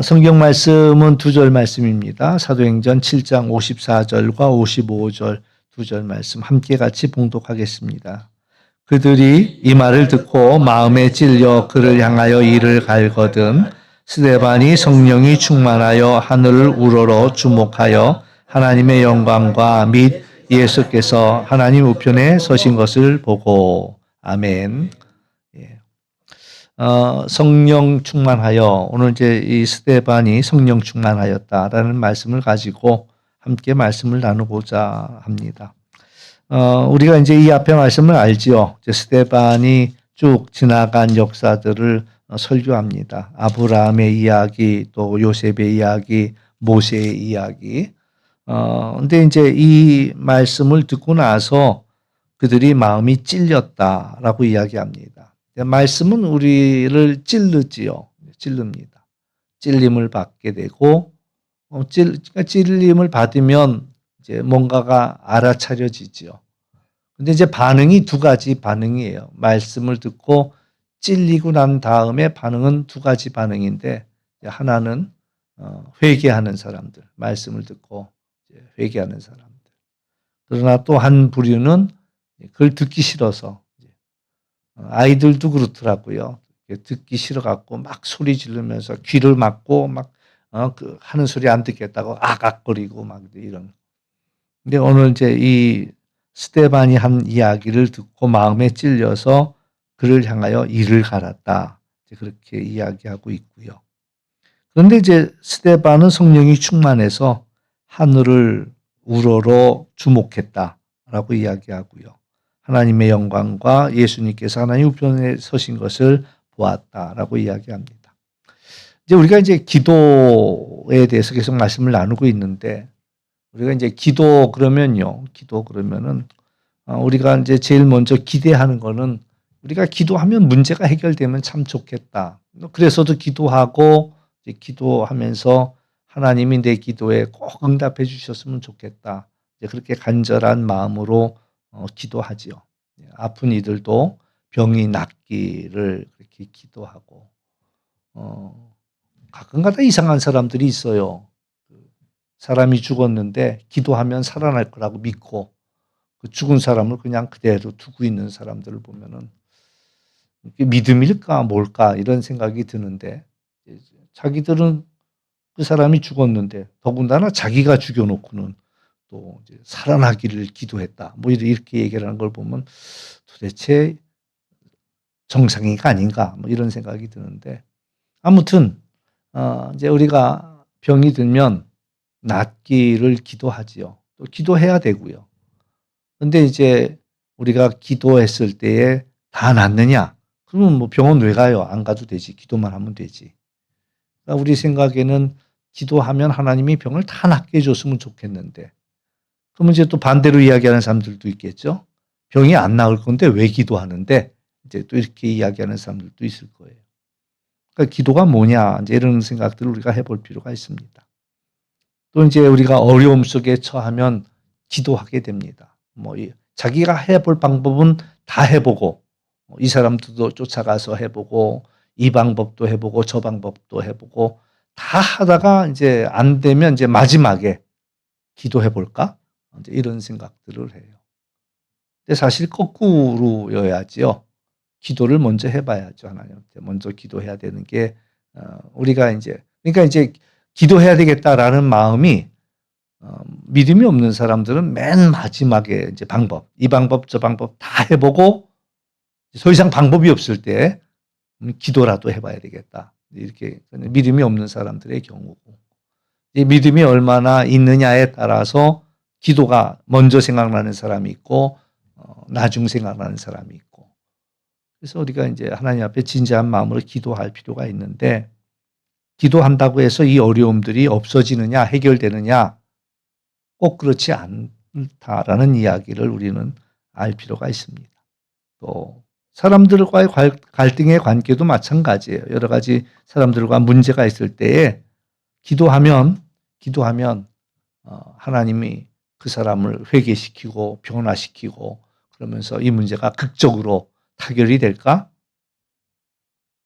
성경 말씀은 두 절 말씀입니다. 사도행전 7장 54절과 55절 두 절 말씀 함께 같이 봉독하겠습니다. 그들이 이 말을 듣고 마음에 찔려 그를 향하여 이를 갈거든 스데반이 성령이 충만하여 하늘을 우러러 주목하여 하나님의 영광과 및 예수께서 하나님 우편에 서신 것을 보고 아멘. 성령 충만하여 오늘 이제 이 스데반이 성령 충만하였다라는 말씀을 가지고 함께 말씀을 나누고자 합니다. 우리가 이제 이 앞에 말씀을 알지요. 이제 스데반이 쭉 지나간 역사들을 설교합니다. 아브라함의 이야기, 또 요셉의 이야기, 모세의 이야기. 근데 이제 이 말씀을 듣고 나서 그들이 마음이 찔렸다라고 이야기합니다. 말씀은 우리를 찔르지요. 찔릅니다. 찔림을 받게 되고, 찔림을 받으면 이제 뭔가가 알아차려지지요. 근데 이제 반응이 두 가지 반응이에요. 말씀을 듣고 찔리고 난 다음에 반응은 두 가지 반응인데, 하나는 회개하는 사람들, 말씀을 듣고 회개하는 사람들. 그러나 또 한 부류는 그걸 듣기 싫어서, 아이들도 그렇더라고요. 듣기 싫어갖고 막 소리 지르면서 귀를 막고 막 하는 소리 안 듣겠다고 악악거리고 막 이런. 근데 오늘 이제 이 스데반이 한 이야기를 듣고 마음에 찔려서 그를 향하여 이를 갈았다. 그렇게 이야기하고 있고요. 그런데 이제 스데반은 성령이 충만해서 하늘을 우러러 주목했다라고 이야기하고요. 하나님의 영광과 예수님께서 하나님 우편에 서신 것을 보았다라고 이야기합니다. 이제 우리가 이제 기도에 대해서 계속 말씀을 나누고 있는데 우리가 이제 기도 그러면은 우리가 이제 제일 먼저 기대하는 거는 우리가 기도하면 문제가 해결되면 참 좋겠다. 그래서도 기도하고 이제 기도하면서 하나님이 내 기도에 꼭 응답해 주셨으면 좋겠다. 이제 그렇게 간절한 마음으로 기도하지요. 아픈 이들도 병이 낫기를 그렇게 기도하고 가끔가다 이상한 사람들이 있어요. 사람이 죽었는데 기도하면 살아날 거라고 믿고 그 죽은 사람을 그냥 그대로 두고 있는 사람들을 보면은 믿음일까 뭘까 이런 생각이 드는데 자기들은 그 사람이 죽었는데 더군다나 자기가 죽여놓고는 또 이제 살아나기를 기도했다. 뭐 이렇게 얘기를 하는 걸 보면 도대체 정상이가 아닌가 뭐 이런 생각이 드는데 아무튼 이제 우리가 병이 들면 낫기를 기도하지요. 또 기도해야 되고요. 근데 이제 우리가 기도했을 때에 다 낫느냐? 그러면 뭐 병원 왜 가요? 안 가도 되지. 기도만 하면 되지. 그러니까 우리 생각에는 기도하면 하나님이 병을 다 낫게 해줬으면 좋겠는데 그러면 이제 또 반대로 이야기하는 사람들도 있겠죠. 병이 안 나을 건데 왜 기도하는데 이제 또 이렇게 이야기하는 사람들도 있을 거예요. 그러니까 기도가 뭐냐 이제 이런 생각들을 우리가 해볼 필요가 있습니다. 또 이제 우리가 어려움 속에 처하면 기도하게 됩니다. 뭐 자기가 해볼 방법은 다 해보고 이 사람들도 쫓아가서 해보고 이 방법도 해보고 저 방법도 해보고 다 하다가 이제 안 되면 이제 마지막에 기도해 볼까? 이제 이런 생각들을 해요. 근데 사실 거꾸로여야지요. 기도를 먼저 해봐야죠. 하나님한테 먼저 기도해야 되는 게 우리가 이제 그러니까 이제 기도해야 되겠다라는 마음이 믿음이 없는 사람들은 맨 마지막에 이제 이 방법 저 방법 다 해보고 더 이상 방법이 없을 때 기도라도 해봐야 되겠다. 이렇게 믿음이 없는 사람들의 경우고 이 믿음이 얼마나 있느냐에 따라서 기도가 먼저 생각나는 사람이 있고 나중 생각나는 사람이 있고 그래서 우리가 이제 하나님 앞에 진지한 마음으로 기도할 필요가 있는데 기도한다고 해서 이 어려움들이 없어지느냐 해결되느냐 꼭 그렇지 않다라는 이야기를 우리는 알 필요가 있습니다. 또 사람들과의 갈등의 관계도 마찬가지예요. 여러 가지 사람들과 문제가 있을 때에 기도하면 하나님이 그 사람을 회개시키고 변화시키고 그러면서 이 문제가 극적으로 타결이 될까?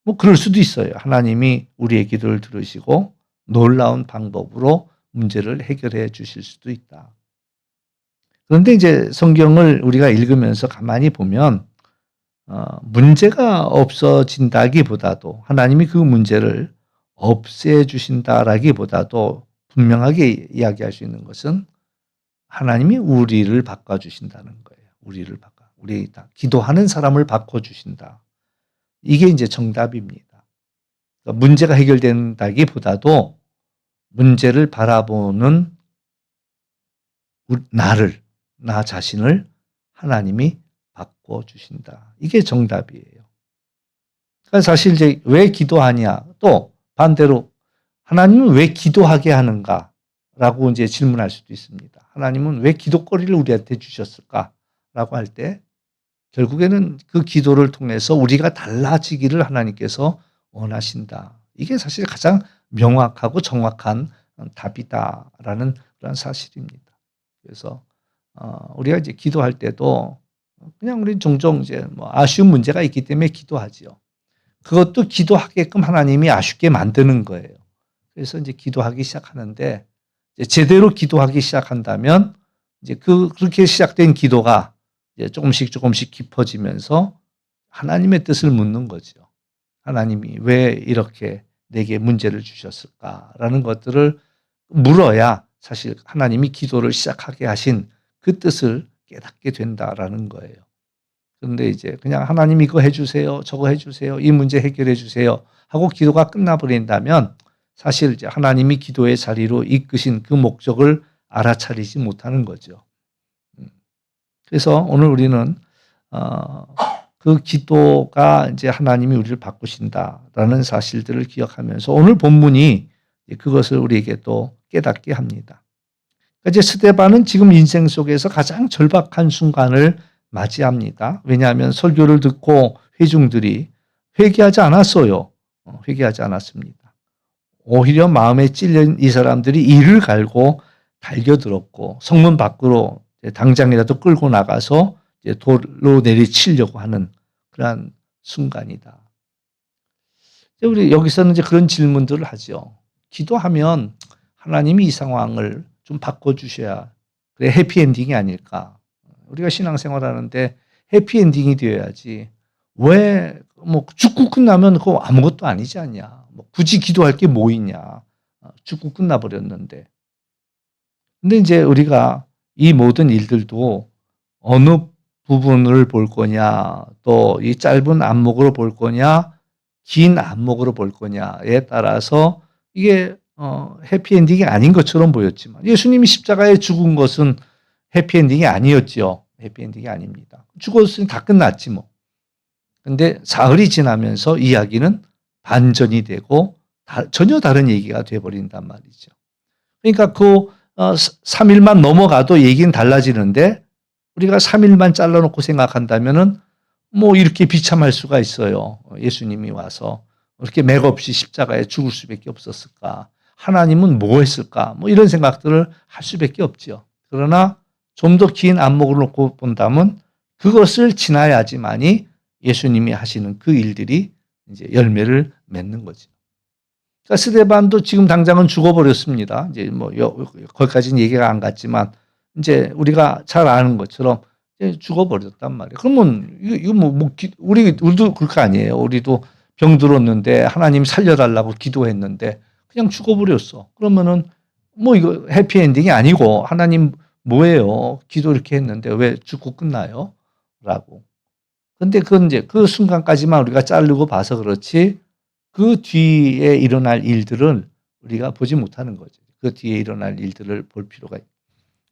뭐 그럴 수도 있어요. 하나님이 우리의 기도를 들으시고 놀라운 방법으로 문제를 해결해 주실 수도 있다. 그런데 이제 성경을 우리가 읽으면서 가만히 보면 문제가 없어진다기보다도 하나님이 그 문제를 없애주신다라기보다도 분명하게 이야기할 수 있는 것은 하나님이 우리를 바꿔주신다는 거예요. 우리를 바꿔. 우리 기도하는 사람을 바꿔주신다. 이게 이제 정답입니다. 그러니까 문제가 해결된다기보다도 문제를 바라보는 나 자신을 하나님이 바꿔주신다. 이게 정답이에요. 그러니까 사실 이제 왜 기도하냐, 또 반대로 하나님은 왜 기도하게 하는가? 라고 이제 질문할 수도 있습니다. 하나님은 왜 기도거리를 우리한테 주셨을까? 라고 할 때 결국에는 그 기도를 통해서 우리가 달라지기를 하나님께서 원하신다. 이게 사실 가장 명확하고 정확한 답이다라는 그런 사실입니다. 그래서 우리가 이제 기도할 때도 그냥 우리 종종 이제 뭐 아쉬운 문제가 있기 때문에 기도하지요. 그것도 기도하게끔 하나님이 아쉽게 만드는 거예요. 그래서 이제 기도하기 시작하는데 이제 제대로 기도하기 시작한다면 이제 그렇게 시작된 기도가 이제 조금씩 깊어지면서 하나님의 뜻을 묻는 거죠. 하나님이 왜 이렇게 내게 문제를 주셨을까라는 것들을 물어야 사실 하나님이 기도를 시작하게 하신 그 뜻을 깨닫게 된다라는 거예요. 그런데 이제 그냥 하나님 이거 해주세요, 저거 해주세요, 이 문제 해결해 주세요 하고 기도가 끝나버린다면 사실 이제 하나님이 기도의 자리로 이끄신 그 목적을 알아차리지 못하는 거죠. 그래서 오늘 우리는 그 기도가 이제 하나님이 우리를 바꾸신다라는 사실들을 기억하면서 오늘 본문이 그것을 우리에게 또 깨닫게 합니다. 이제 스데반은 지금 인생 속에서 가장 절박한 순간을 맞이합니다. 왜냐하면 설교를 듣고 회중들이 회개하지 않았어요. 회개하지 않았습니다. 오히려 마음에 찔린 이 사람들이 이를 갈고 달겨들었고 성문 밖으로 당장이라도 끌고 나가서 돌로 내리치려고 하는 그러한 순간이다. 우리 여기서는 이제 그런 질문들을 하죠. 기도하면 하나님이 이 상황을 좀 바꿔주셔야 그래 해피엔딩이 아닐까. 우리가 신앙생활하는데 해피엔딩이 되어야지. 왜 뭐 죽고 끝나면 그거 아무것도 아니지 않냐. 뭐 굳이 기도할 게 뭐 있냐. 죽고 끝나버렸는데. 근데 이제 우리가 이 모든 일들도 어느 부분을 볼 거냐, 또 이 짧은 안목으로 볼 거냐, 긴 안목으로 볼 거냐에 따라서 이게 해피엔딩이 아닌 것처럼 보였지만 예수님이 십자가에 죽은 것은 해피엔딩이 아니었죠. 해피엔딩이 아닙니다. 죽었으니 다 끝났지 뭐. 근데 사흘이 지나면서 이야기는 반전이 되고 전혀 다른 얘기가 돼버린단 말이죠. 그러니까 3일만 넘어가도 얘기는 달라지는데 우리가 3일만 잘라놓고 생각한다면은 뭐 이렇게 비참할 수가 있어요. 예수님이 와서 이렇게 맥없이 십자가에 죽을 수밖에 없었을까? 하나님은 뭐 했을까? 뭐 이런 생각들을 할 수밖에 없죠. 그러나 좀 더 긴 안목을 놓고 본다면 그것을 지나야지만이 예수님이 하시는 그 일들이 이제 열매를 맺는 거죠. 그러니까 스데반도 지금 당장은 죽어버렸습니다. 이제 뭐 거기까지는 얘기가 안 갔지만 이제 우리가 잘 아는 것처럼 죽어버렸단 말이에요. 그러면 이거 우리도 그럴 거 아니에요. 우리도 병 들었는데 하나님 살려달라고 기도했는데 그냥 죽어버렸어. 그러면은 뭐 이거 해피엔딩이 아니고 하나님 뭐예요? 기도 이렇게 했는데 왜 죽고 끝나요? 라고. 근데 그건 이제 그 순간까지만 우리가 자르고 봐서 그렇지 그 뒤에 일어날 일들은 우리가 보지 못하는 거죠. 그 뒤에 일어날 일들을 볼 필요가 있다.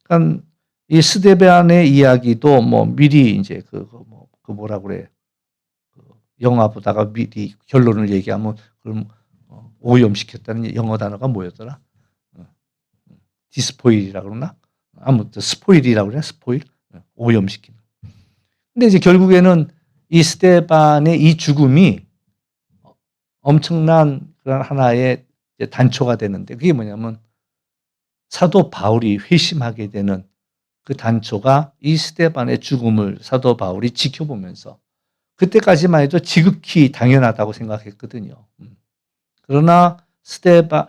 그러니까 이 스데반의 이야기도 뭐 미리 이제 뭐라 그래. 영화 보다가 미리 결론을 얘기하면 그럼 오염시켰다는 영어 단어가 뭐였더라? 디스포일이라고 그러나? 아무튼 스포일이라고 그러나? 스포일? 오염시키는. 근데 이제 결국에는 이 스데반의 이 죽음이 엄청난 그런 하나의 단초가 되는데 그게 뭐냐면 사도 바울이 회심하게 되는 그 단초가 이 스데반의 죽음을 사도 바울이 지켜보면서 그때까지만 해도 지극히 당연하다고 생각했거든요. 그러나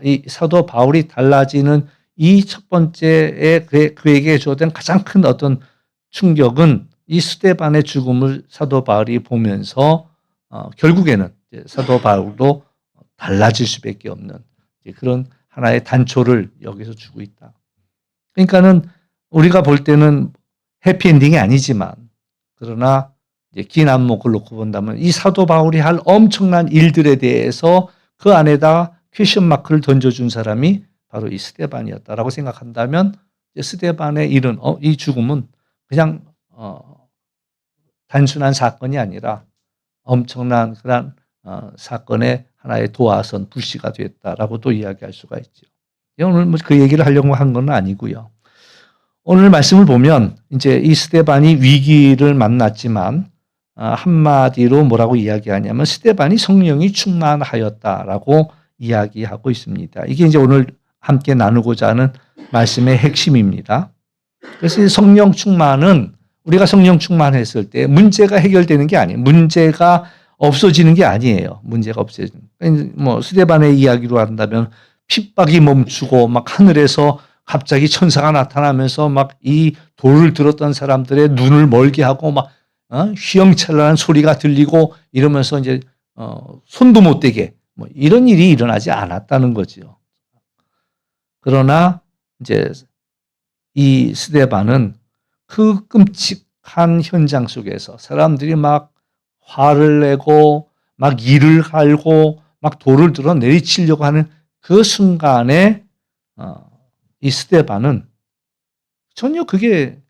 이 사도 바울이 달라지는 이 첫 번째에 그에게 주어진 가장 큰 어떤 충격은 이 스데반의 죽음을 사도 바울이 보면서 결국에는 사도 바울도 달라질 수밖에 없는 그런 하나의 단초를 여기서 주고 있다. 그러니까는 우리가 볼 때는 해피엔딩이 아니지만 그러나 긴 안목을 놓고 본다면 이 사도 바울이 할 엄청난 일들에 대해서 그 안에다 퀘션 마크를 던져준 사람이 바로 이 스데반이었다라고 생각한다면 스데반의 일은 이 죽음은 그냥 단순한 사건이 아니라 엄청난 그런 사건의 하나의 도화선 불씨가 됐다라고도 이야기할 수가 있죠. 오늘 뭐 그 얘기를 하려고 한 건 아니고요. 오늘 말씀을 보면 이제 이 스데반이 위기를 만났지만 한마디로 뭐라고 이야기하냐면 스데반이 성령이 충만하였다라고 이야기하고 있습니다. 이게 이제 오늘 함께 나누고자 하는 말씀의 핵심입니다. 그래서 이 성령 충만은 우리가 성령 충만했을 때 문제가 해결되는 게 아니에요. 문제가 없어지는 게 아니에요. 문제가 없어지는. 뭐 스데반의 이야기로 한다면 핍박이 멈추고 막 하늘에서 갑자기 천사가 나타나면서 막 이 돌을 들었던 사람들의 눈을 멀게 하고 막 휘영찬란한 소리가 들리고 이러면서 이제 손도 못 대게 뭐 이런 일이 일어나지 않았다는 거죠. 그러나 이제 이 스데반은 그 끔찍한 현장 속에서 사람들이 막 화를 내고 막 이를 갈고 막 돌을 들어 내리치려고 하는 그 순간에 이 스데반은 전혀 그게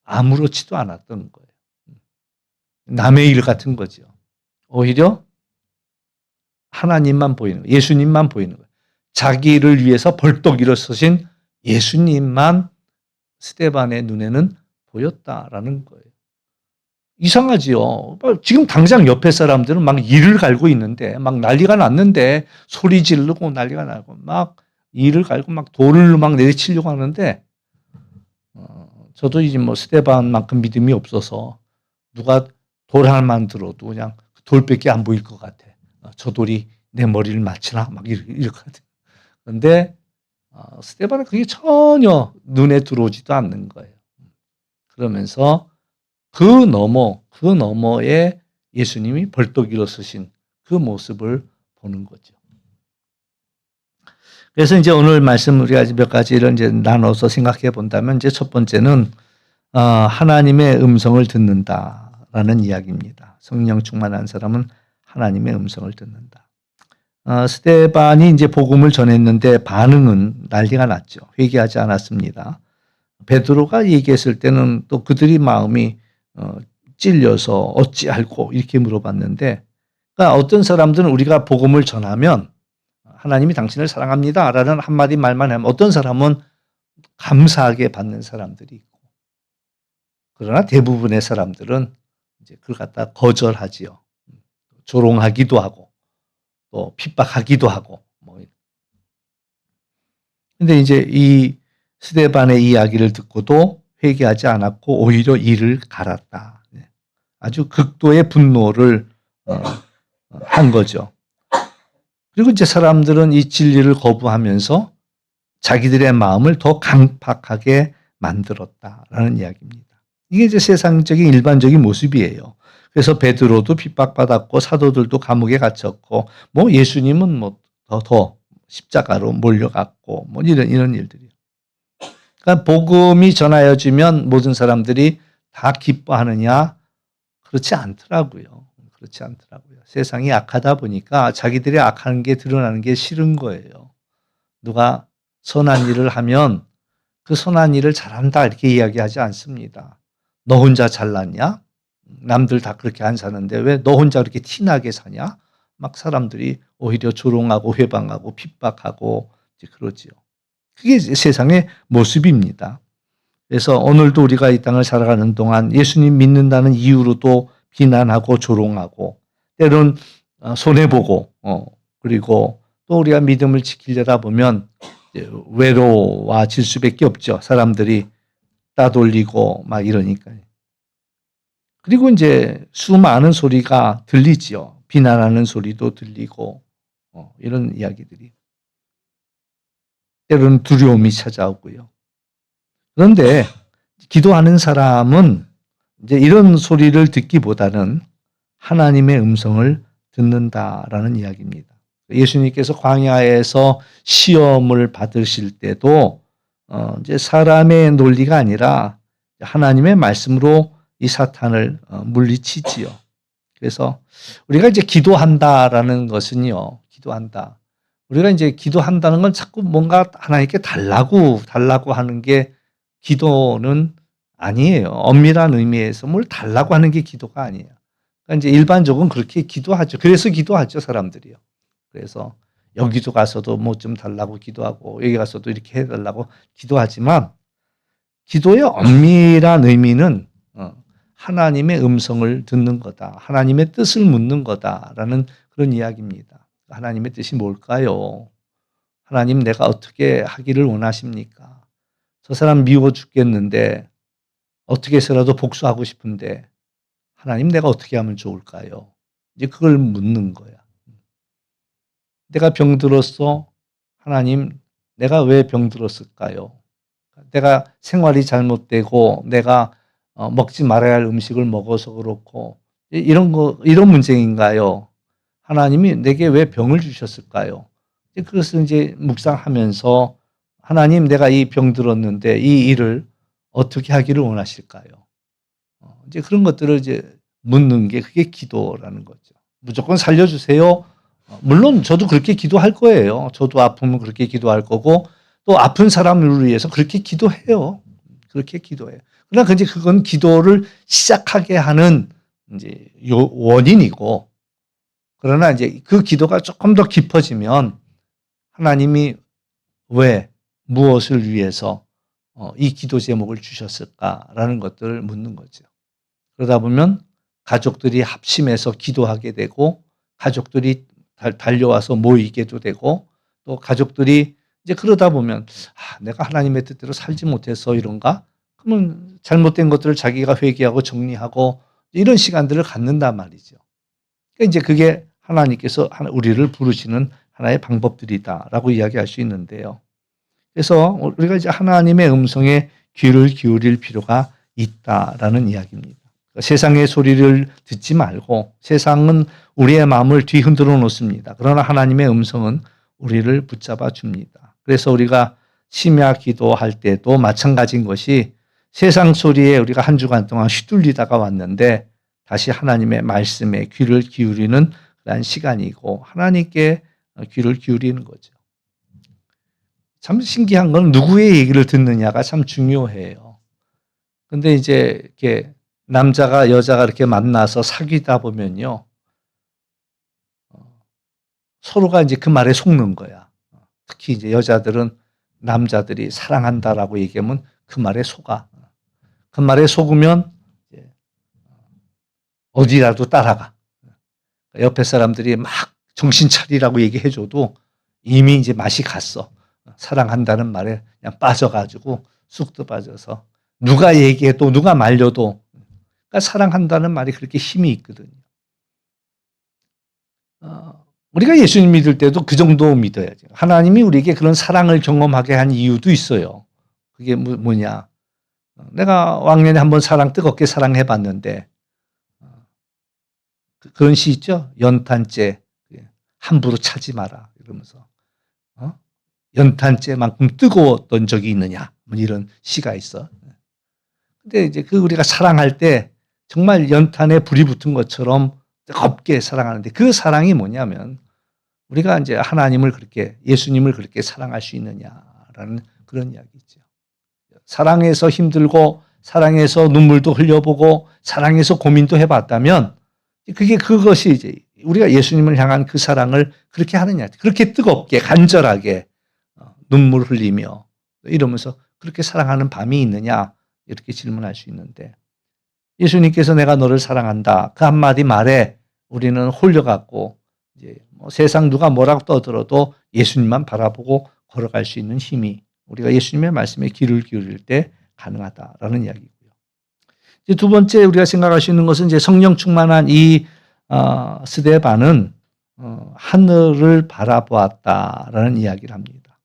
아무렇지도 않았던 거예요. 남의 일 같은 거죠. 오히려 하나님만 보이는 거예요. 예수님만 보이는 거예요. 자기를 위해서 벌떡 일어서신 예수님만 스데반의 눈에는 보였다라는 거예요. 이상하지요. 지금 당장 옆에 사람들은 막 이를 갈고 있는데 막 난리가 났는데 소리 지르고 난리가 나고 막 이를 갈고 막 돌을 막 내리치려고 하는데 저도 이제 뭐 스데반만큼 믿음이 없어서 누가 돌 하나만 들어도 그냥 돌밖에 안 보일 것 같아. 저 돌이 내 머리를 맞추나 막 이럴 것 같아. 그런데 스데반은 그게 전혀 눈에 들어오지도 않는 거예요. 그러면서 그 너머에 예수님이 벌떡 일어서신 그 모습을 보는 거죠. 그래서 이제 오늘 말씀 우리가 몇 가지를 이제 나눠서 생각해 본다면 이제 첫 번째는 하나님의 음성을 듣는다라는 이야기입니다. 성령 충만한 사람은 하나님의 음성을 듣는다. 스데반이 이제 복음을 전했는데 반응은 난리가 났죠. 회개하지 않았습니다. 베드로가 얘기했을 때는 또 그들이 마음이 찔려서 어찌할꼬 이렇게 물어봤는데, 그러니까 어떤 사람들은 우리가 복음을 전하면 하나님이 당신을 사랑합니다라는 한마디 말만 하면 어떤 사람은 감사하게 받는 사람들이 있고, 그러나 대부분의 사람들은 이제 그걸 갖다 거절하지요. 조롱하기도 하고 또 핍박하기도 하고 뭐. 근데 이제 이 스데반의 이야기를 듣고도 회개하지 않았고 오히려 이를 갈았다. 아주 극도의 분노를 한 거죠. 그리고 이제 사람들은 이 진리를 거부하면서 자기들의 마음을 더 강팍하게 만들었다라는 이야기입니다. 이게 이제 세상적인 일반적인 모습이에요. 그래서 베드로도 핍박받았고 사도들도 감옥에 갇혔고 뭐 예수님은 뭐 더 십자가로 몰려갔고 뭐 이런 일들이요. 그러니까 복음이 전하여지면 모든 사람들이 다 기뻐하느냐? 그렇지 않더라고요. 그렇지 않더라고요. 세상이 악하다 보니까 자기들이 악한 게 드러나는 게 싫은 거예요. 누가 선한 일을 하면 그 선한 일을 잘한다 이렇게 이야기하지 않습니다. 너 혼자 잘났냐? 남들 다 그렇게 안 사는데 왜 너 혼자 그렇게 티나게 사냐? 막 사람들이 오히려 조롱하고 회방하고 핍박하고 이제 그러지요. 그게 세상의 모습입니다. 그래서 오늘도 우리가 이 땅을 살아가는 동안 예수님 믿는다는 이유로도 비난하고 조롱하고 때론 손해보고 그리고 또 우리가 믿음을 지키려다 보면 외로워질 수밖에 없죠. 사람들이 따돌리고 막 이러니까요. 그리고 이제 수많은 소리가 들리지요. 비난하는 소리도 들리고 이런 이야기들이. 때로는 두려움이 찾아오고요. 그런데 기도하는 사람은 이제 이런 소리를 듣기보다는 하나님의 음성을 듣는다라는 이야기입니다. 예수님께서 광야에서 시험을 받으실 때도 이제 사람의 논리가 아니라 하나님의 말씀으로 이 사탄을 물리치지요. 그래서 우리가 이제 기도한다라는 것은요, 기도한다. 우리가 이제 기도한다는 건 자꾸 뭔가 하나님께 달라고 하는 게 기도는 아니에요. 엄밀한 의미에서 뭘 달라고 하는 게 기도가 아니에요. 그러니까 이제 일반적으로 그렇게 기도하죠. 그래서 기도하죠, 사람들이요. 그래서 여기도 가서도 뭐 좀 달라고 기도하고 여기 가서도 이렇게 해달라고 기도하지만 기도의 엄밀한 의미는 하나님의 음성을 듣는 거다. 하나님의 뜻을 묻는 거다라는 그런 이야기입니다. 하나님의 뜻이 뭘까요? 하나님 내가 어떻게 하기를 원하십니까? 저 사람 미워 죽겠는데 어떻게 해서라도 복수하고 싶은데 하나님 내가 어떻게 하면 좋을까요? 이제 그걸 묻는 거야. 내가 병들었어. 하나님 내가 왜 병들었을까요? 내가 생활이 잘못되고 내가 먹지 말아야 할 음식을 먹어서 그렇고 이런 문제인가요? 하나님이 내게 왜 병을 주셨을까요? 그것을 이제 묵상하면서 하나님 내가 이 병 들었는데 이 일을 어떻게 하기를 원하실까요? 이제 그런 것들을 이제 묻는 게 그게 기도라는 거죠. 무조건 살려주세요. 물론 저도 그렇게 기도할 거예요. 저도 아프면 그렇게 기도할 거고 또 아픈 사람을 위해서 그렇게 기도해요. 그렇게 기도해요. 그러나 이제 그건 기도를 시작하게 하는 이제 원인이고 그러나 이제 그 기도가 조금 더 깊어지면 하나님이 왜 무엇을 위해서 이 기도 제목을 주셨을까라는 것들을 묻는 거죠. 그러다 보면 가족들이 합심해서 기도하게 되고 가족들이 달려와서 모이게도 되고 또 가족들이 이제 그러다 보면 내가 하나님의 뜻대로 살지 못해서 이런가? 그러면 잘못된 것들을 자기가 회개하고 정리하고 이런 시간들을 갖는단 말이죠. 그러니까 이제 그게 하나님께서 우리를 부르시는 하나의 방법들이다라고 이야기할 수 있는데요. 그래서 우리가 이제 하나님의 음성에 귀를 기울일 필요가 있다라는 이야기입니다. 세상의 소리를 듣지 말고 세상은 우리의 마음을 뒤흔들어 놓습니다. 그러나 하나님의 음성은 우리를 붙잡아 줍니다. 그래서 우리가 심야 기도할 때도 마찬가지인 것이 세상 소리에 우리가 한 주간 동안 휘둘리다가 왔는데 다시 하나님의 말씀에 귀를 기울이는 그런 시간이고 하나님께 귀를 기울이는 거죠. 참 신기한 건 누구의 얘기를 듣느냐가 참 중요해요. 근데 이제 이렇게 남자가 여자가 이렇게 만나서 사귀다 보면요. 서로가 이제 그 말에 속는 거야. 특히 이제 여자들은 남자들이 사랑한다라고 얘기하면 그 말에 속아. 그 말에 속으면 어디라도 따라가. 옆에 사람들이 막 정신 차리라고 얘기해줘도 이미 이제 맛이 갔어. 사랑한다는 말에 그냥 빠져가지고 쑥도 빠져서 누가 얘기해도 누가 말려도 그러니까 사랑한다는 말이 그렇게 힘이 있거든요. 우리가 예수님 믿을 때도 그 정도 믿어야죠. 하나님이 우리에게 그런 사랑을 경험하게 한 이유도 있어요. 그게 뭐냐. 내가 왕년에 한번 뜨겁게 사랑해봤는데 그런 시 있죠. 연탄재 함부로 차지 마라 이러면서 연탄재만큼 뜨거웠던 적이 있느냐 뭐 이런 시가 있어. 근데 이제 우리가 사랑할 때 정말 연탄에 불이 붙은 것처럼 뜨겁게 사랑하는데 그 사랑이 뭐냐면 우리가 이제 하나님을 그렇게 예수님을 그렇게 사랑할 수 있느냐라는 그런 이야기죠. 사랑해서 힘들고 사랑해서 눈물도 흘려보고 사랑해서 고민도 해봤다면 그것이 이제 우리가 예수님을 향한 그 사랑을 그렇게 하느냐 그렇게 뜨겁게 간절하게 눈물 흘리며 이러면서 그렇게 사랑하는 밤이 있느냐 이렇게 질문할 수 있는데 예수님께서 내가 너를 사랑한다 그 한마디 말에 우리는 홀려갖고 이제 세상 누가 뭐라고 떠들어도 예수님만 바라보고 걸어갈 수 있는 힘이 우리가 예수님의 말씀에 귀를 기울일 때 가능하다라는 이야기고요. 이제 두 번째 우리가 생각할 수 있는 것은 이제 성령 충만한 이 스데반은 하늘을 바라보았다라는 이야기를 합니다.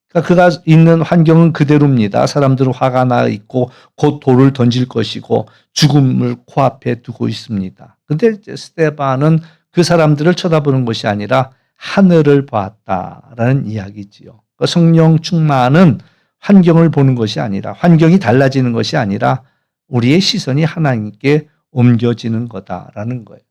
그러니까 그가 있는 환경은 그대로입니다. 사람들은 화가 나 있고 곧 돌을 던질 것이고 죽음을 코앞에 두고 있습니다. 근데 스데반은 그 사람들을 쳐다보는 것이 아니라 하늘을 보았다라는 이야기지요. 그러니까 성령 충만은 환경을 보는 것이 아니라, 환경이 달라지는 것이 아니라 우리의 시선이 하나님께 옮겨지는 거다라는 거예요.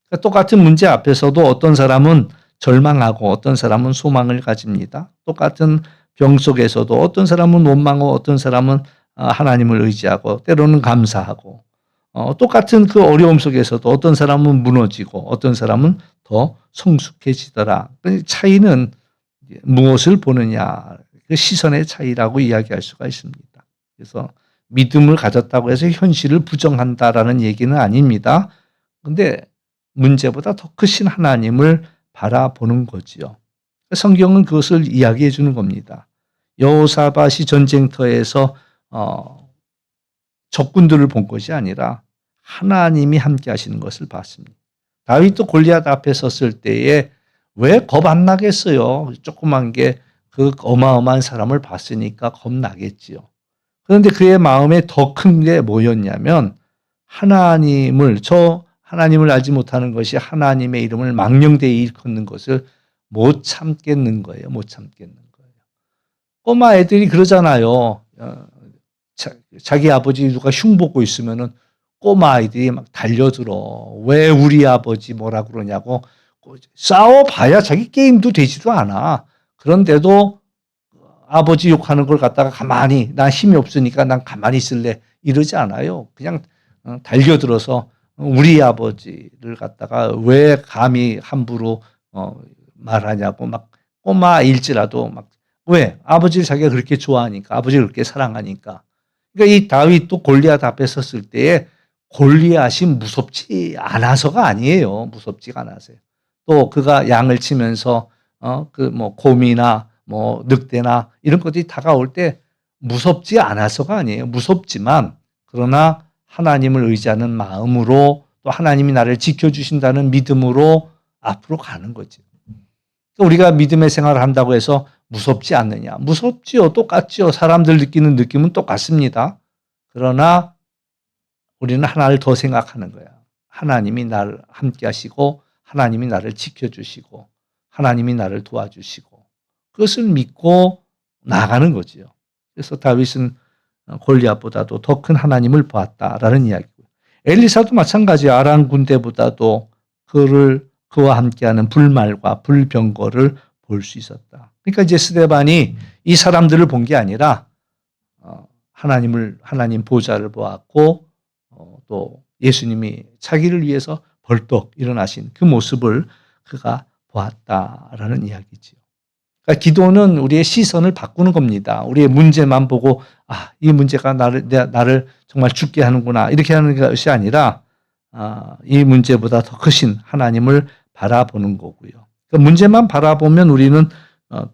그러니까 똑같은 문제 앞에서도 어떤 사람은 절망하고 어떤 사람은 소망을 가집니다. 똑같은 병 속에서도 어떤 사람은 원망하고 어떤 사람은 하나님을 의지하고 때로는 감사하고, 똑같은 그 어려움 속에서도 어떤 사람은 무너지고 어떤 사람은 더 성숙해지더라. 차이는 무엇을 보느냐, 그 시선의 차이라고 이야기할 수가 있습니다. 그래서 믿음을 가졌다고 해서 현실을 부정한다라는 얘기는 아닙니다. 그런데 문제보다 더 크신 하나님을 바라보는 거지요. 성경은 그것을 이야기해 주는 겁니다. 여호사밧이 전쟁터에서 적군들을 본 것이 아니라 하나님이 함께 하시는 것을 봤습니다. 다윗도 골리앗 앞에 섰을 때에 왜 겁 안 나겠어요? 조그만 게 그 어마어마한 사람을 봤으니까 겁나겠지요. 그런데 그의 마음에 더 큰 게 뭐였냐면 하나님을 알지 못하는 것이 하나님의 이름을 망령되이 일컫는 것을 못 참겠는 거예요. 못 참겠는 거예요. 꼬마 애들이 그러잖아요. 자기 아버지 누가 흉보고 있으면은 꼬마 아이들이 막 달려들어. 왜 우리 아버지 뭐라 그러냐고 싸워봐야 자기 게임도 되지도 않아. 그런데도 아버지 욕하는 걸 갖다가 가만히, 나 힘이 없으니까 난 가만히 있을래, 이러지 않아요. 그냥 달려들어서 우리 아버지를 갖다가 왜 감히 함부로 말하냐고 막 꼬마일지라도 막, 왜? 아버지를 자기가 그렇게 좋아하니까, 아버지를 그렇게 사랑하니까. 그러니까 이 다윗도 골리앗 앞에 섰을 때에 골리앗이 무섭지 않아서가 아니에요. 무섭지가 않아서요. 또 그가 양을 치면서 곰이나 늑대나 이런 것들이 다가올 때 무섭지 않아서가 아니에요. 무섭지만 그러나 하나님을 의지하는 마음으로, 또 하나님이 나를 지켜주신다는 믿음으로 앞으로 가는 거죠. 우리가 믿음의 생활을 한다고 해서 무섭지 않느냐? 무섭지요. 똑같지요. 사람들 느끼는 느낌은 똑같습니다. 그러나 우리는 하나를 더 생각하는 거야. 하나님이 나를 함께 하시고 하나님이 나를 지켜주시고 하나님이 나를 도와주시고, 그것을 믿고 나가는 거지요. 그래서 다윗은 골리앗보다도 더 큰 하나님을 보았다라는 이야기고, 엘리사도 마찬가지야. 아람 군대보다도 그와 함께하는 불말과 불병거를 볼 수 있었다. 그러니까 이제 스데반이 이 사람들을 본 게 아니라 하나님 보좌를 보았고, 또 예수님이 자기를 위해서 벌떡 일어나신 그 모습을 그가 보았다라는 이야기지요. 그러니까 기도는 우리의 시선을 바꾸는 겁니다. 우리의 문제만 보고 이 문제가 나를 정말 죽게 하는구나, 이렇게 하는 것이 아니라 이 문제보다 더 크신 하나님을 바라보는 거고요. 그러니까 문제만 바라보면 우리는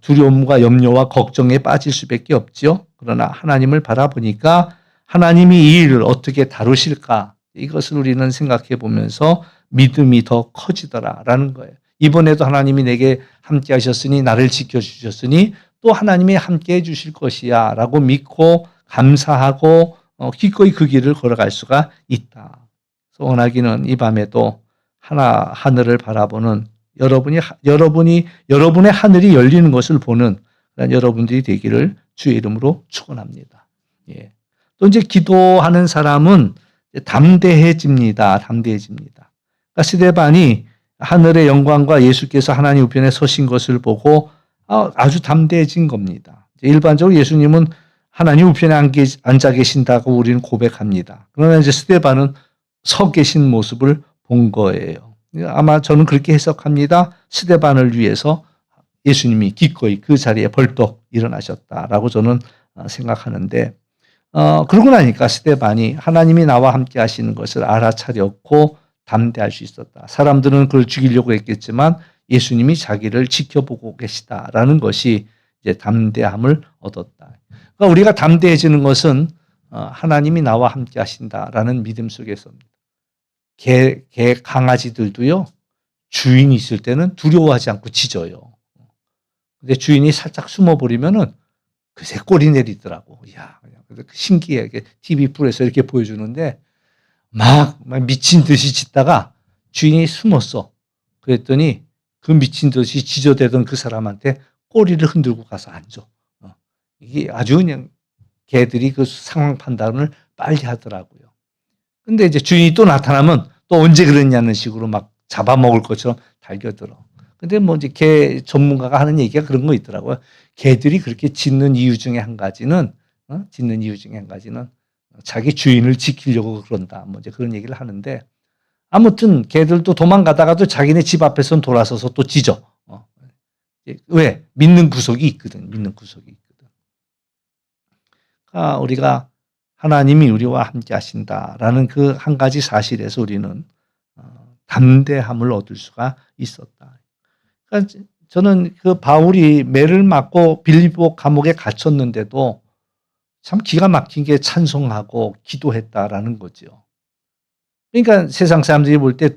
두려움과 염려와 걱정에 빠질 수밖에 없지요. 그러나 하나님을 바라보니까 하나님이 이 일을 어떻게 다루실까, 이것을 우리는 생각해 보면서 믿음이 더 커지더라라는 거예요. 이번에도 하나님이 내게 함께 하셨으니, 나를 지켜주셨으니 또 하나님이 함께 해주실 것이야 라고 믿고 감사하고 기꺼이 그 길을 걸어갈 수가 있다. 그래서 원하기는 이 밤에도 하늘을 바라보는 여러분의 하늘이 열리는 것을 보는 여러분들이 되기를 주의 이름으로 축원합니다. 예. 또 이제 기도하는 사람은 담대해집니다. 담대해집니다. 그러니까 스데반이 하늘의 영광과 예수께서 하나님 우편에 서신 것을 보고 아주 담대해진 겁니다. 일반적으로 예수님은 하나님 우편에 앉아 계신다고 우리는 고백합니다. 그러나 이제 스데반은 서 계신 모습을 본 거예요. 아마 저는 그렇게 해석합니다. 스데반을 위해서 예수님이 기꺼이 그 자리에 벌떡 일어나셨다라고 저는 생각하는데, 그러고 나니까 스데반이 하나님이 나와 함께 하시는 것을 알아차렸고 담대할 수 있었다. 사람들은 그걸 죽이려고 했겠지만 예수님이 자기를 지켜보고 계시다라는 것이 이제 담대함을 얻었다. 그러니까 우리가 담대해지는 것은 하나님이 나와 함께 하신다라는 믿음 속에서입니다. 강아지들도요, 주인이 있을 때는 두려워하지 않고 짖어요. 근데 주인이 살짝 숨어버리면은 그새 꼬리 내리더라고. 이야, 신기해. TV 프로에서 이렇게 보여주는데 막 미친 듯이 짖다가 주인이 숨었어. 그랬더니 그 미친 듯이 짖어대던 그 사람한테 꼬리를 흔들고 가서 앉아. 이게 아주 그냥 개들이 그 상황 판단을 빨리 하더라고요. 근데 이제 주인이 또 나타나면 또 언제 그랬냐는 식으로 막 잡아먹을 것처럼 달겨들어. 근데 뭐 이제 개 전문가가 하는 얘기가 그런 거 있더라고요. 개들이 그렇게 짖는 이유 중에 한 가지는, 자기 주인을 지키려고 그런다. 뭐 이제 그런 얘기를 하는데, 아무튼 개들도 도망가다가도 자기네 집 앞에선 돌아서서 또 짖어. 왜? 믿는 구석이 있거든. 믿는 구석이 있거든. 우리가 하나님이 우리와 함께 하신다라는 그 한 가지 사실에서 우리는 담대함을 얻을 수가 있었다. 그러니까 저는 그 바울이 매를 맞고 빌립보 감옥에 갇혔는데도 참 기가 막힌 게 찬송하고 기도했다라는 거죠. 그러니까 세상 사람들이 볼 때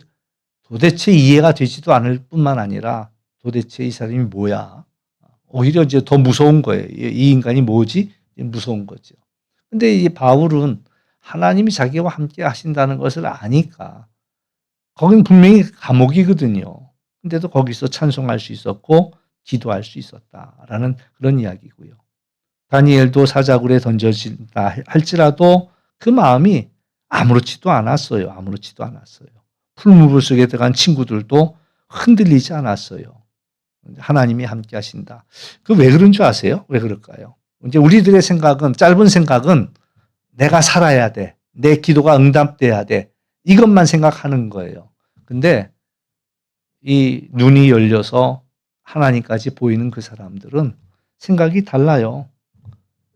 도대체 이해가 되지도 않을 뿐만 아니라 도대체 이 사람이 뭐야? 오히려 이제 더 무서운 거예요. 이 인간이 뭐지? 무서운 거죠. 근데 이 바울은 하나님이 자기와 함께 하신다는 것을 아니까 거긴 분명히 감옥이거든요. 근데도 거기서 찬송할 수 있었고 기도할 수 있었다라는 그런 이야기고요. 다니엘도 사자굴에 던져진다 할지라도 그 마음이 아무렇지도 않았어요. 아무렇지도 않았어요. 풀무불 속에 들어간 친구들도 흔들리지 않았어요. 하나님이 함께 하신다. 그 왜 그런 줄 아세요? 왜 그럴까요? 이제 우리들의 생각은, 짧은 생각은 내가 살아야 돼. 내 기도가 응답돼야 돼. 이것만 생각하는 거예요. 근데 이 눈이 열려서 하나님까지 보이는 그 사람들은 생각이 달라요.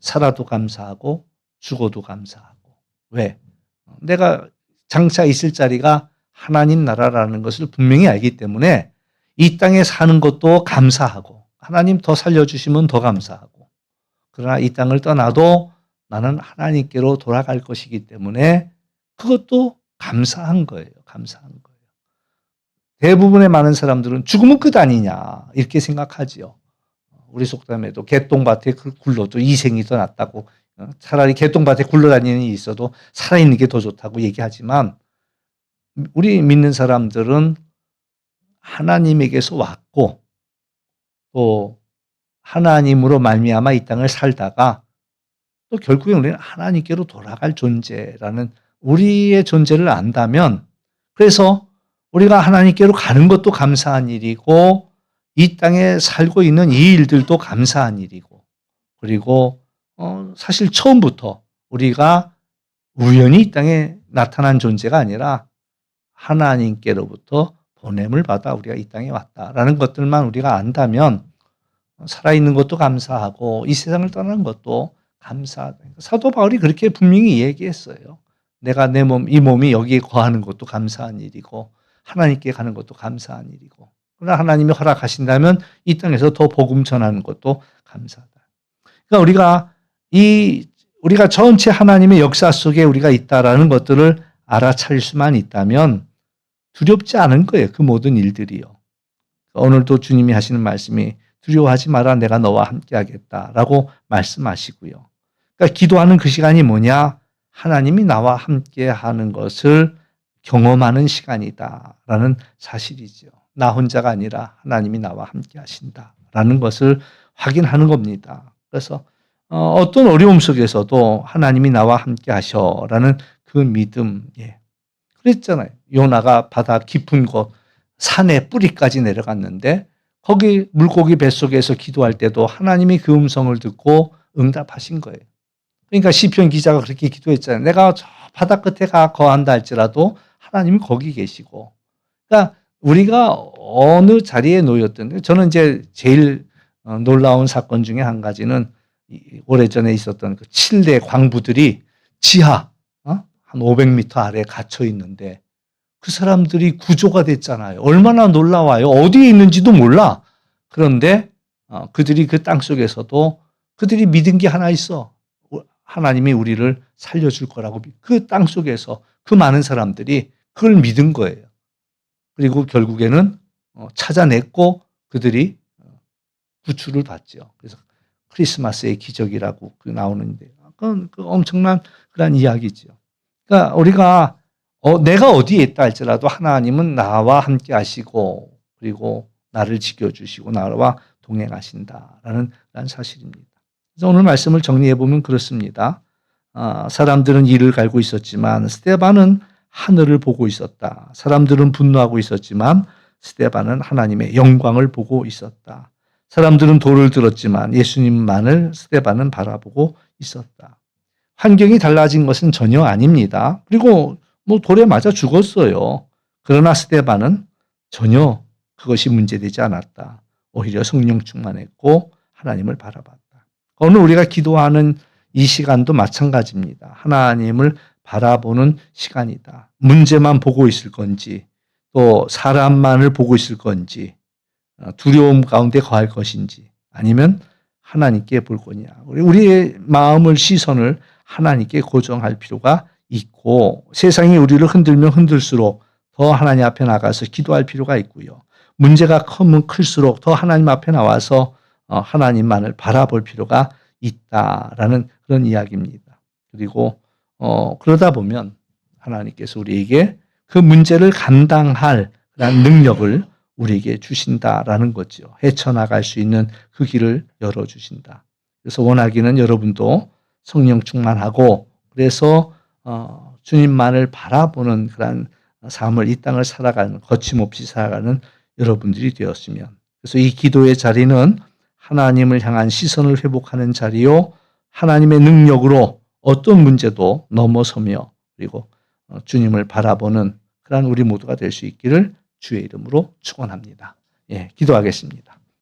살아도 감사하고 죽어도 감사하고. 왜? 내가 장차 있을 자리가 하나님 나라라는 것을 분명히 알기 때문에 이 땅에 사는 것도 감사하고 하나님 더 살려주시면 더 감사하고, 그러나 이 땅을 떠나도 나는 하나님께로 돌아갈 것이기 때문에 그것도 감사한 거예요. 감사한 거예요. 대부분의 많은 사람들은 죽으면 끝 아니냐 이렇게 생각하지요. 우리 속담에도 개똥밭에 굴러도 이생이 더 낫다고, 차라리 개똥밭에 굴러다니는 일이 있어도 살아있는 게 더 좋다고 얘기하지만, 우리 믿는 사람들은 하나님에게서 왔고 또 하나님으로 말미암아 이 땅을 살다가 또 결국에 우리는 하나님께로 돌아갈 존재라는 우리의 존재를 안다면, 그래서 우리가 하나님께로 가는 것도 감사한 일이고 이 땅에 살고 있는 이 일들도 감사한 일이고, 그리고 사실 처음부터 우리가 우연히 이 땅에 나타난 존재가 아니라 하나님께로부터 보냄을 받아 우리가 이 땅에 왔다라는 것들만 우리가 안다면 살아있는 것도 감사하고 이 세상을 떠나는 것도 감사하다. 사도 바울이 그렇게 분명히 얘기했어요. 내가 이 몸이 여기에 거하는 것도 감사한 일이고 하나님께 가는 것도 감사한 일이고, 그러나 하나님이 허락하신다면 이 땅에서 더 복음 전하는 것도 감사하다. 그러니까 우리가 전체 하나님의 역사 속에 우리가 있다라는 것들을 알아차릴 수만 있다면 두렵지 않은 거예요. 그 모든 일들이요. 오늘도 주님이 하시는 말씀이 두려워하지 마라, 내가 너와 함께 하겠다라고 말씀하시고요. 그러니까 기도하는 그 시간이 뭐냐? 하나님이 나와 함께 하는 것을 경험하는 시간이다라는 사실이죠. 나 혼자가 아니라 하나님이 나와 함께 하신다라는 것을 확인하는 겁니다. 그래서 어떤 어려움 속에서도 하나님이 나와 함께 하셔라는 그 믿음. 그랬잖아요. 요나가 바다 깊은 곳 산의 뿌리까지 내려갔는데 거기 물고기 뱃속에서 기도할 때도 하나님이 그 음성을 듣고 응답하신 거예요. 그러니까 시편 기자가 그렇게 기도했잖아요. 내가 저 바다 끝에 거한다 할지라도 하나님이 거기 계시고. 그러니까 우리가 어느 자리에 놓였든, 저는 이제 제일 놀라운 사건 중에 한 가지는 오래전에 있었던 그 칠레 광부들이 지하 한 500m 아래에 갇혀 있는데 그 사람들이 구조가 됐잖아요. 얼마나 놀라워요. 어디에 있는지도 몰라. 그런데 그들이 그 땅 속에서도 그들이 믿은 게 하나 있어. 하나님이 우리를 살려줄 거라고 그 땅 속에서 그 많은 사람들이 그걸 믿은 거예요. 그리고 결국에는 찾아냈고 그들이 구출을 받죠. 그래서 크리스마스의 기적이라고 나오는데 그건 엄청난 그런 이야기죠. 그러니까 우리가 내가 어디에 있다 할지라도 하나님은 나와 함께 하시고 그리고 나를 지켜주시고 나와 동행하신다라는 사실입니다. 그래서 오늘 말씀을 정리해 보면 그렇습니다. 사람들은 이를 갈고 있었지만 스데반은 하늘을 보고 있었다. 사람들은 분노하고 있었지만 스데반은 하나님의 영광을 보고 있었다. 사람들은 돌을 들었지만 예수님만을 스데반은 바라보고 있었다. 환경이 달라진 것은 전혀 아닙니다. 그리고 돌에 맞아 죽었어요. 그러나 스데반은 전혀 그것이 문제되지 않았다. 오히려 성령 충만했고 하나님을 바라봤다. 오늘 우리가 기도하는 이 시간도 마찬가지입니다. 하나님을 바라보는 시간이다. 문제만 보고 있을 건지 또 사람만을 보고 있을 건지 두려움 가운데 거할 것인지 아니면 하나님께 볼 거냐. 우리의 마음을 시선을 하나님께 고정할 필요가 있고 세상이 우리를 흔들면 흔들수록 더 하나님 앞에 나가서 기도할 필요가 있고요. 문제가 크면 클수록 더 하나님 앞에 나와서 하나님만을 바라볼 필요가 있다라는 그런 이야기입니다. 그리고 그러다 보면 하나님께서 우리에게 그 문제를 감당할 그런 능력을 우리에게 주신다라는 거죠. 헤쳐나갈 수 있는 그 길을 열어주신다. 그래서 원하기는 여러분도 성령 충만하고 그래서 주님만을 바라보는 그런 삶을 이 땅을 살아가는 거침없이 살아가는 여러분들이 되었으면 그래서 이 기도의 자리는 하나님을 향한 시선을 회복하는 자리요 하나님의 능력으로 어떤 문제도 넘어서며 그리고 주님을 바라보는 그런 우리 모두가 될 수 있기를 주의 이름으로 축원합니다. 예, 기도하겠습니다.